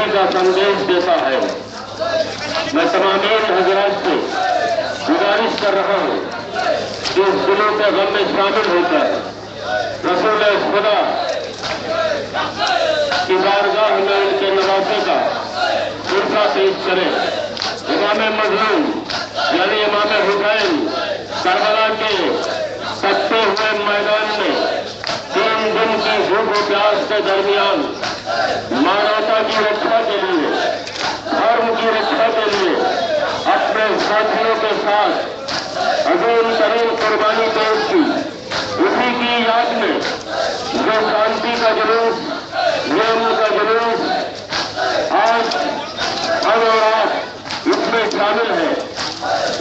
کا संदेश देता है। मैं तमाम हजरात से गुजारिश कर रहा हूँ कि इस दिनों के गम में शामिल होकर रसूल खुदा की बारगाह में उनके नवासे का सुरसा पेश करें। इमाम मजलूम यानी इमाम हुसैन करबला के तपते हुए मैदान में 3 दिन की भूख और प्यास के दरमियान मानवता की रक्षा के लिए, धर्म की रक्षा के लिए अपने साथियों के साथ अजीम तरीन कुर्बानी पेश की। उसी की याद में जो शांति का जुलूस, नियम का जुलूस आज हम और आप इसमें शामिल है।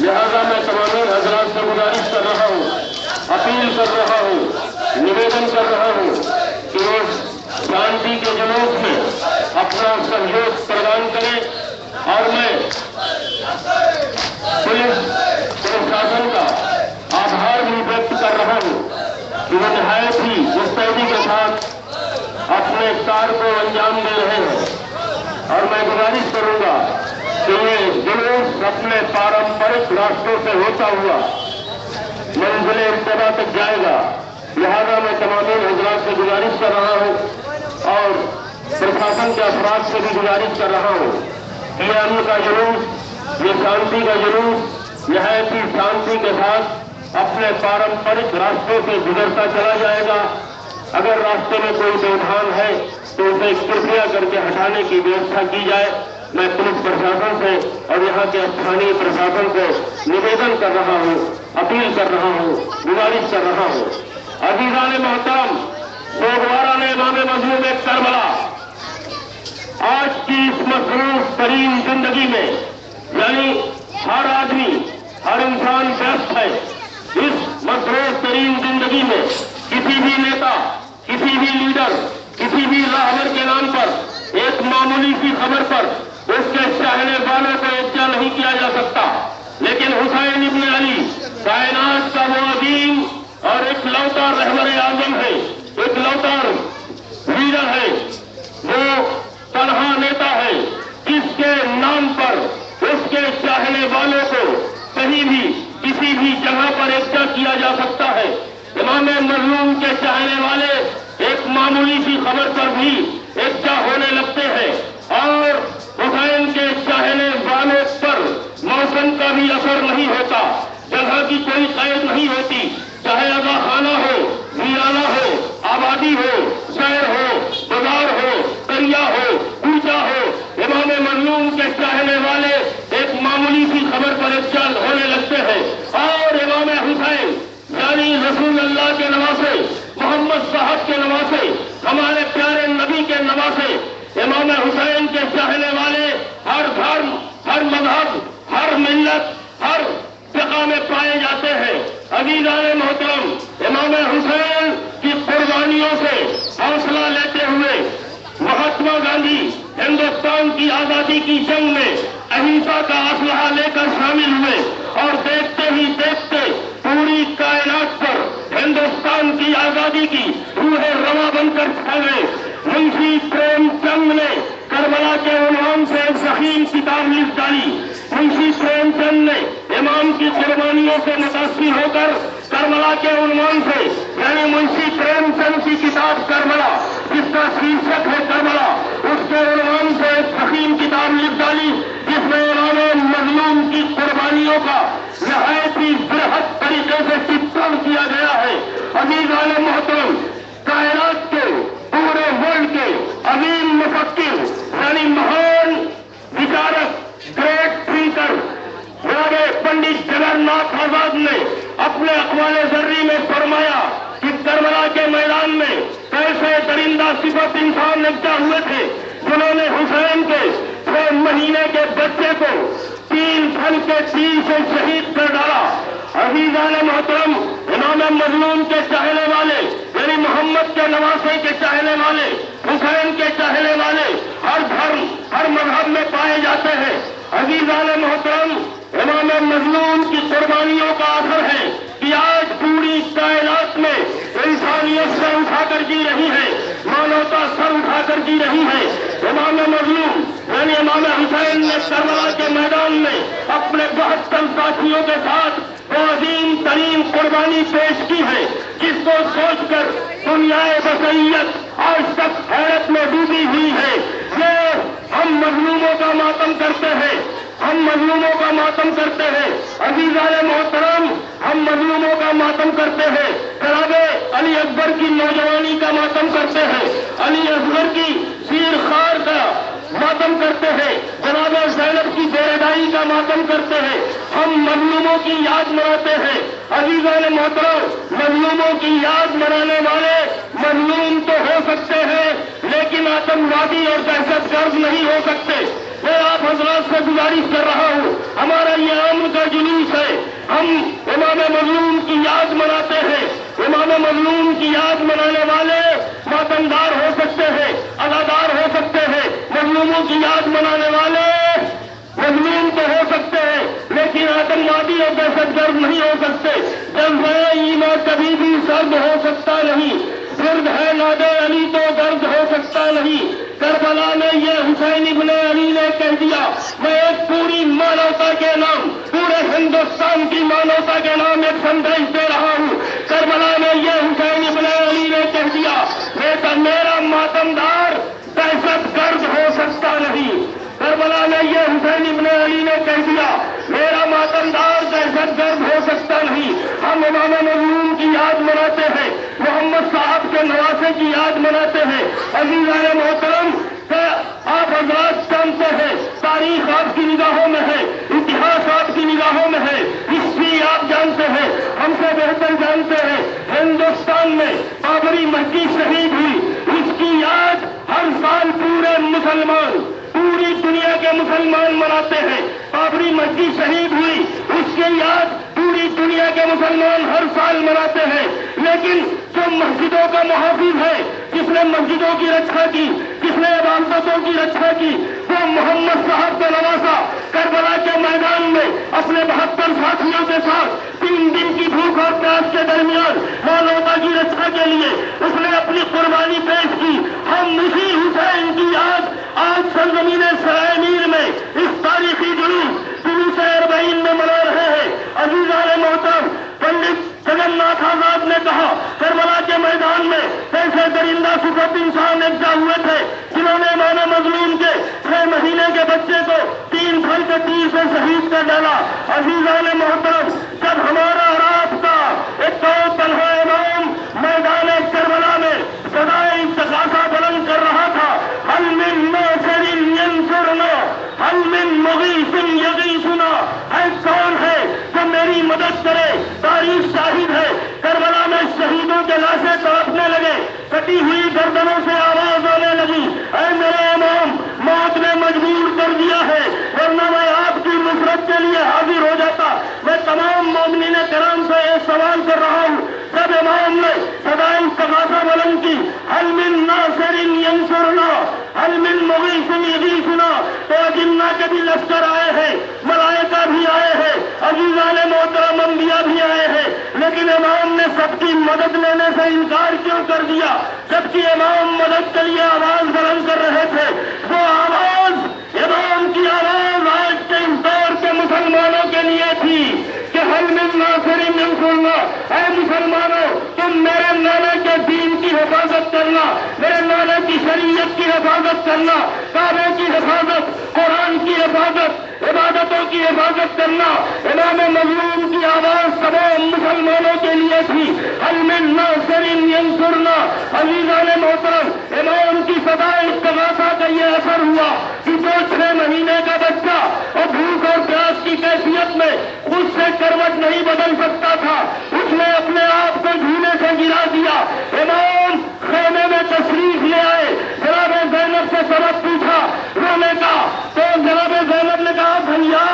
लिहाजा मैं तमाम हजरात से गुजारिश कर रहा हूँ, अपील कर रहा हूँ, निवेदन कर रहा हूँ कि वो शांति के जुलूस में अपना सहयोग प्रदान करें। और मैं पुलिस प्रशासन का आभार भी व्यक्त कर रहा हूँ कि वो निहायत ही मुस्तैदी के साथ अपने कार्य को अंजाम दे रहे हैं। और मैं गुजारिश करूंगा कि ये जुलूस अपने पारंपरिक रास्तों से होता हुआ मंजिल इत्तबा तक जाएगा। लिहाजा मैं तमाम हजरात से गुजारिश कर रहा हूँ और प्रशासन के अफराद से भी गुजारिश कर रहा हूँ कि ये अमन का जुलूस, ये शांति का जुलूस निहायत ही शांति के साथ अपने पारंपरिक रास्तों से गुजरता चला जाएगा। अगर रास्ते में कोई व्यवधान है तो उसे कृपया करके हटाने की व्यवस्था की जाए। मैं पुलिस प्रशासन से और यहाँ के स्थानीय प्रशासन को निवेदन कर रहा हूँ, अपील कर रहा हूँ, गुजारिश कर रहा हूँ। अजीजान मोहतरम, सोगवारा ने इमाम मजलूम करबला आज की इस मसरूफ तरीन जिंदगी में, यानी हर आदमी, हर इंसान व्यस्त है। इस मसरूफ तरीन जिंदगी में किसी भी नेता, किसी भी लीडर, किसी भी राहबर के नाम पर एक मामूली सी खबर पर उसके चाहने वालों को इज्जा नहीं किया जा सकता। लेकिन हुसैन इब्न अली कायनात का वो अजीम और इकलौता रहबर आजम है, इकलौता लीडर है, वो तन्हा नेता है जिसके नाम पर उसके चाहने वालों को कहीं भी किसी भी जगह पर इज्जा किया जा सकता है। इमाम मजलूम के चाहने वाले एक मामूली सी खबर पर भी इज्जा होने लगते हैं और हुसैन के चाहने वालों पर मौसम का भी असर नहीं होता, जगह की कोई कैद नहीं होती, चाहे अगा खाना हो, वीराना हो, आबादी हो, शहर हो, बाजार हो, दरिया हो, कूचा हो, इमाम मजलूम के चाहने वाले एक मामूली सी खबर पर इज्जा होने लगते हैं। और इमाम हुसैन यानी रसूल अल्लाह के नवासे, मोहम्मद साहब के नवासे, हमारे प्यारे नबी के नवासे, इमाम हुसैन के चाहने वाले हर धर्म, हर मजहब, हर मिल्लत, हर जगह में पाए जाते हैं। अजीजान मोहतरम, इमाम हुसैन की कुर्बानियों से हौसला लेते हुए महात्मा गांधी हिंदुस्तान की आजादी की जंग में अहिंसा का असलहा लेकर शामिल हुए और देखते ही देखते पूरी कायनात पर हिंदुस्तान की आजादी की रूह रवा बनकर छा गए। मुंशी प्रेमचंद ने करबला के उन्वान से एक ज़ख़ीम किताब लिख डाली। मुंशी प्रेमचंद ने इमाम की कुर्बानियों से मुतासिर होकर करबला के उन्वान से, यानी मुंशी प्रेमचंद की किताब करबला, जिसका शीर्षक है करबला, उसके उन्वान से एक ज़ख़ीम किताब लिख डाली जिसमें इमाम मजलूम की कुर्बानियों का निहायत ही बृहद तरीके से चित्रण किया गया है। अज़ीज़ान मोहतरम, कायनात के पूरे वर्ल्ड के अजीम मुफक्किर यानी महान विचारक, ग्रेट थिंकर जनाब पंडित जगन्नाथ आजाद ने अपने अक़वाले ज़र्री में फरमाया कि करबला के मैदान में कैसे दरिंदा सिफत इंसान निपटा हुए थे जिन्होंने हुसैन के 6 महीने के बच्चे को 3 फल के तीर से शहीद कर डाला। अज़ीज़ान मोहतरम, इमाम मजलूम के चाहने वाले यानी मोहम्मद के नवासे के चाहने वाले, हुसैन के चाहने वाले हर धर्म, हर मजहब में पाए जाते हैं। अज़ीज़ान मोहतरम, इमाम मजलूम की कुर्बानियों का असर है कि आज पूरी कायनात में इंसानियत सर उठाकर जी रही है, मानवता सर उठाकर जी रही है। इमाम मजलूम यानी इमाम हुसैन ने करबला के मैदान में अपने 72 साथियों के साथ वो अजीम तरीन कुर्बानी पेश की है, जिसको सोचकर दुनियाए बसैयत आज तक हैरत में डूबी हुई है। ये हम मजलूमों का मातम करते हैं, हम मजलूमों का मातम करते हैं। अजीज़ाने मोहतरम, हम मजलूमों का मातम करते हैं। जनाबे अली अकबर की नौजवानी का मातम करते हैं, अली असगर की शीर खार का मातम करते हैं, जनाबे ज़ैनब की बेरदाई का मातम करते हैं। हम मजलूमों की याद मनाते हैं। अजीज़ाने मोहतरम, मजलूमों की याद मनाने वाले मजलूम तो हो सकते हैं, लेकिन आतंकवादी और दहशतगर्द नहीं हो सकते। मैं आप हजरात से गुजारिश कर रहा हूँ, हमारा ये अमन का जुलूस है, हम इमाम मजलूम की याद मनाते हैं। इमाम मजलूम की याद मनाने वाले मातमदार हो सकते हैं, अदादार हो सकते हैं। मजलूमों की याद मनाने वाले मजलूम तो हो सकते हैं, लेकिन आतंकवादी और दहशतगर्द नहीं हो सकते। जज्बा ईमान कभी भी सर्द हो सकता नहीं, सिर्द है नादे अली तो दर्द हो सकता नहीं। करबला में ये हुसैन इब्ने अली ने कह दिया, मैं एक पूरी मानवता के नाम, पूरे हिंदुस्तान की मानवता के नाम एक संदेश दे रहा हूँ। करबला में ये हुसैन इब्ने अली ने कह दिया, मेरा मातमदार दहशतगर्द हो सकता नहीं। करबला में ये हुसैन इब्ने अली ने कह दिया, मेरा मातमदार दहशतगर्द हो सकता नहीं। हम इमाम मजलूम की याद मनाते हैं, मोहम्मद साहब के नवासे की याद मनाते हैं। अजीज़ाने मोहतरम, आप हजरात जानते हैं, तारीख आपकी निगाहों में है, इतिहास आपकी निगाहों में है, हिस्ट्री आप जानते हैं, हमसे बेहतर जानते हैं। हिंदुस्तान में बाबरी मस्जिद शहीद हुई, उसकी याद हर साल पूरे मुसलमान, पूरी दुनिया के मुसलमान मनाते हैं। बाबरी मस्जिद शहीद हुई, उसकी याद पूरी दुनिया के मुसलमान हर साल मनाते हैं। लेकिन जो मस्जिदों का मुहाफिज है, जिसने मस्जिदों की रक्षा की, जिसने इबादतों की रक्षा की, वो मोहम्मद साहब का नवासा करबला के मैदान में अपने 72 साथियों के साथ 3 दिन की भूख और प्यास के दरमियान मानवता की रक्षा के लिए उसने अपनी कुर्बानी पेश की। हम उसी हुसैन की याद आज सरजमीन सरायमीर में इस तारीखी जुलूस अरबईन में मना रहे हैं। अजीज़ाने मोहतरम, पंडित जगन्नाथ आजाद ने कहा, करबला के मैदान में ऐसे दरिंदा सिफत इंसान एकजा हुए थे, जिन्होंने इमाम मजलूम के 6 महीने के बच्चे को 3 फल के तीर से शहीद कर डाला। अजीज़ाने मोहतरम, जब हमारा और आपका एक तो तन्हा इमाम मैदान करबला में सदाए इस्तग़ासा बुलंद कर रहा था, हल मिन नासिरिन यंसुरना, हल मिन मुगीसिन यगीसुना, है कौन है जो मेरी मदद करे। तारीख शाहिद है, करबला में शहीदों के लाशें तड़पने लगे, कटी हुई गर्दनों से आवाज आने लगी, ऐ मेरे इमाम, मौत ने मजबूर कर दिया है, वरना मैं आपकी नुसरत के लिए हाजिर हो जाता। मैं तमाम मोमिनीन कराम से एक सवाल कर रहा हूँ, जब इमाम ने सदाए इस्तग़ासा बुलंद की, हल मिन नासिरिन यंसुरना, हल मिन मुगीसिन यगीसुना, तो जिन्ना के भी लश्कर आए हैं, मलाइका भी आए हैं, अजीज़ाने मोहतरम अंबिया भी आए हैं, लेकिन इमाम ने सबकी मदद लेने से इनकार क्यों कर दिया? जबकि इमाम मदद के लिए आवाज बुलंद कर रहे थे। वो आवाज, इमाम की आवाज आज के इस दौर के मुसलमानों के लिए थी कि हल मिन नासिरिन यंसुरना, ऐ मुसलमानों, तुम मेरे नाना के दीन की हिफाजत करना, मेरे नाना की शरीयत की हिफाजत करना, काबे की हिफाजत, कुरान की हिफाजत, इबादतों की हिफाजत करना। इमाम मजलूम की आवाज तमाम मुसलमानों के लिए थी, हल मिन नासिरिन यंसुरना। अजीज़ाने मोहतरम, इमाम की सदाए इस्तग़ासा का ये असर हुआ कि जो 6 महीने का बच्चा और भूख और प्यास की कैफियत में खुद से करवट नहीं बदल सकता था, उसने अपने आप को झूले से गिरा दिया। इमाम खेमे में तशरीफ ले आए, जनाब ज़ैनब से सबक पूछा, रोने का, तो जनाब ज़ैनब ने कहा, भैया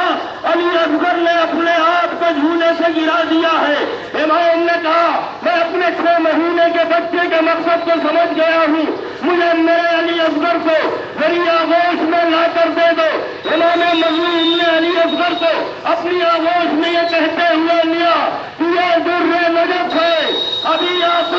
अली असगर ने अपने आप को झूले से गिरा दिया है। इमाम ने कहा, मैं अपने 6 महीने के बच्चे के मकसद को समझ गया हूँ, मुझे मेरे अली असगर को मेरी आगोश में ला कर दे दो। इमाम मजलूम ने अली असगर को अपनी आगोश में ये कहते हुए लिया, ये दुर्रे नजफ है, अभी आप